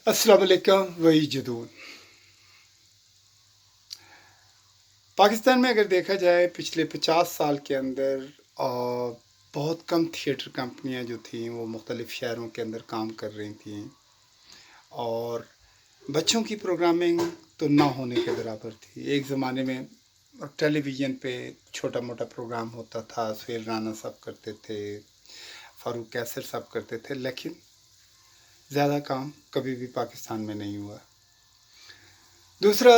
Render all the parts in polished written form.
अस्सलाम वालेकुम वही जदून। पाकिस्तान में अगर देखा जाए पिछले 50 साल के अंदर आ, बहुत कम थिएटर कंपनियां जो थीं वो मुख्तलिफ़ शहरों के अंदर काम कर रही थीं, और बच्चों की प्रोग्रामिंग तो ना होने के बराबर थी। एक ज़माने में टेलीविज़न पे छोटा मोटा प्रोग्राम होता था, सुहेल राना साहब करते थे, फ़ारूक कैसर साहब करते थे, लेकिन ज़्यादा काम कभी भी पाकिस्तान में नहीं हुआ। दूसरा,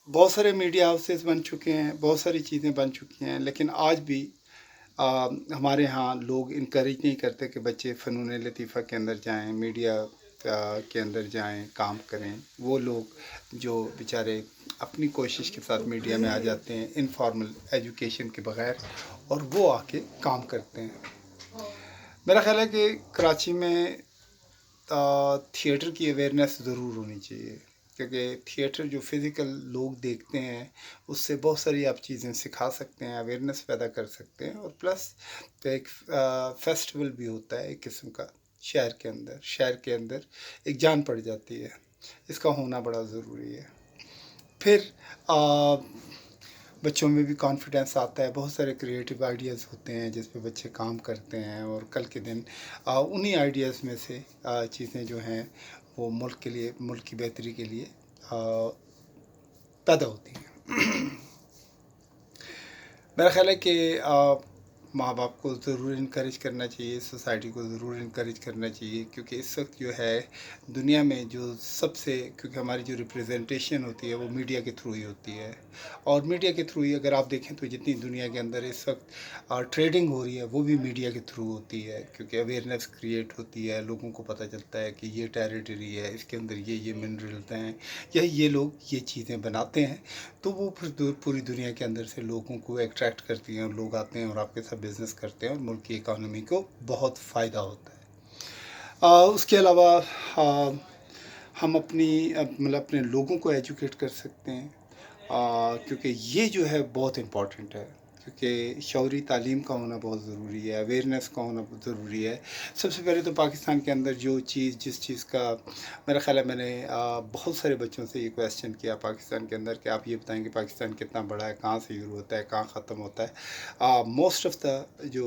बहुत सारे मीडिया हाउसेस बन चुके हैं, बहुत सारी चीज़ें बन चुकी हैं, लेकिन आज भी हमारे यहाँ लोग इनकरेज नहीं करते कि बच्चे फ़नून लतीफ़ा के अंदर जाएं, मीडिया के अंदर जाएं, काम करें। वो लोग जो बेचारे अपनी कोशिश के साथ मीडिया में आ जाते हैं इनफॉर्मल एजुकेशन के बग़ैर, और वो आके काम करते हैं। मेरा ख़्याल है कि कराची में थिएटर की अवेयरनेस ज़रूर होनी चाहिए, क्योंकि थिएटर जो फिज़िकल लोग देखते हैं उससे बहुत सारी आप चीज़ें सिखा सकते हैं, अवेयरनेस पैदा कर सकते हैं, और प्लस तो एक फेस्टिवल भी होता है एक किस्म का शहर के अंदर एक जान पड़ जाती है। इसका होना बड़ा ज़रूरी है। फिर बच्चों में भी कॉन्फिडेंस आता है, बहुत सारे क्रिएटिव आइडियाज़ होते हैं जिस पे बच्चे काम करते हैं, और कल के दिन उन्हीं आइडियाज़ में से चीज़ें जो हैं वो मुल्क की बेहतरी के लिए पैदा होती हैं। मेरा ख्याल है कि माँ बाप को ज़रूर इनकरेज करना चाहिए, सोसाइटी को ज़रूर इनकरेज करना चाहिए, क्योंकि इस वक्त जो है दुनिया में जो सबसे, क्योंकि हमारी जो रिप्रेजेंटेशन होती है वो मीडिया के थ्रू ही होती है, और मीडिया के थ्रू ही अगर आप देखें तो जितनी दुनिया के अंदर इस वक्त ट्रेडिंग हो रही है वो भी मीडिया के थ्रू होती है, क्योंकि अवेयरनेस क्रिएट होती है, लोगों को पता चलता है कि ये टेरिटरी है, इसके अंदर ये मिनरल्स हैं, या ये लोग ये चीज़ें बनाते हैं, तो वो फिर पूरी दुनिया के अंदर से लोगों को अट्रैक्ट करती हैं, और लोग आते हैं और आपके साथ बिज़नेस करते हैं, और मुल्क की इकानमी को बहुत फ़ायदा होता है। उसके अलावा हम मतलब अपने लोगों को एजुकेट कर सकते हैं, क्योंकि ये जो है बहुत इम्पॉर्टेंट है, क्योंकि शौरी तालीम का होना बहुत ज़रूरी है, अवेयरनेस का होना बहुत ज़रूरी है। सबसे पहले तो पाकिस्तान के अंदर जिस चीज़ का मेरा ख़्याल है, मैंने बहुत सारे बच्चों से ये क्वेश्चन किया पाकिस्तान के अंदर कि आप ये बताएंगे पाकिस्तान कितना बड़ा है, कहाँ से शुरू होता है, कहाँ ख़त्म होता है। मोस्ट ऑफ़ द जो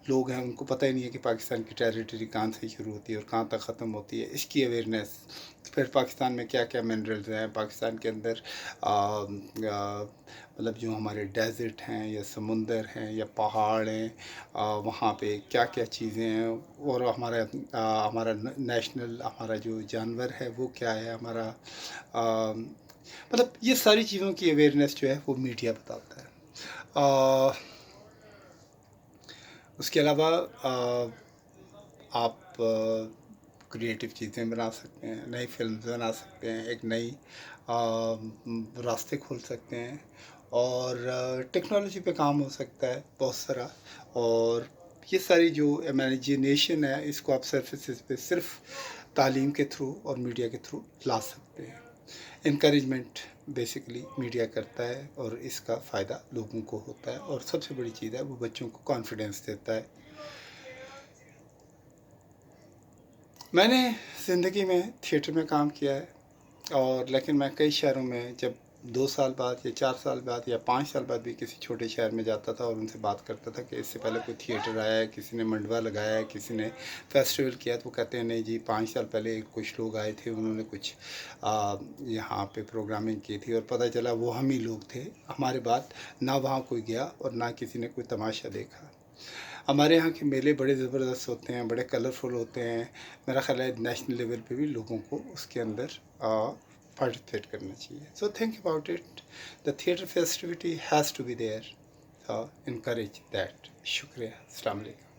लोग हैं उनको पता ही नहीं है कि पाकिस्तान की टेरिटरी कहाँ से शुरू होती है और कहाँ तक ख़त्म होती है, इसकी अवेयरनेस। फिर पाकिस्तान में क्या क्या मिनरल्स हैं, पाकिस्तान के अंदर मतलब जो हमारे डेज़र्ट हैं या समुंदर हैं या पहाड़ हैं, वहाँ पे क्या क्या चीज़ें हैं, और हमारा नेशनल हमारा जो जानवर है वो क्या है हमारा, मतलब ये सारी चीज़ों की अवेयरनेस जो है वो मीडिया बताता है। उसके अलावा आप क्रिएटिव चीज़ें बना सकते हैं, नई फिल्म बना सकते हैं, एक नई रास्ते खोल सकते हैं, और टेक्नोलॉजी पे काम हो सकता है बहुत सारा, और ये सारी जो इमेजिनेशन है इसको आप सर्फेसिस पे सिर्फ तालीम के थ्रू और मीडिया के थ्रू ला सकते हैं। इनकरेजमेंट बेसिकली मीडिया करता है, और इसका फ़ायदा लोगों को होता है, और सबसे बड़ी चीज़ है वो बच्चों को कॉन्फिडेंस देता है। मैंने ज़िंदगी में थिएटर में काम किया है, और लेकिन मैं कई शहरों में जब 2 साल बाद या 4 साल बाद या 5 साल बाद भी किसी छोटे शहर में जाता था और उनसे बात करता था कि इससे पहले कोई थिएटर आया है, किसी ने मंडवा लगाया है, किसी ने फेस्टिवल किया, तो वो कहते हैं नहीं जी 5 साल पहले कुछ लोग आए थे, उन्होंने कुछ यहाँ पे प्रोग्रामिंग की थी, और पता चला वो हम ही लोग थे, हमारे बाद ना वहाँ कोई गया और ना किसी ने कोई तमाशा देखा। हमारे यहाँ के मेले बड़े ज़बरदस्त होते हैं, बड़े कलरफुल होते हैं। मेरा ख़्याल है नेशनल लेवल पे भी लोगों को उसके अंदर पार्टिसिपेट करना चाहिए। So think about it, the theatre festivity has to be there, encourage that. शुक्रिया, अस्सलाम वालेकुम।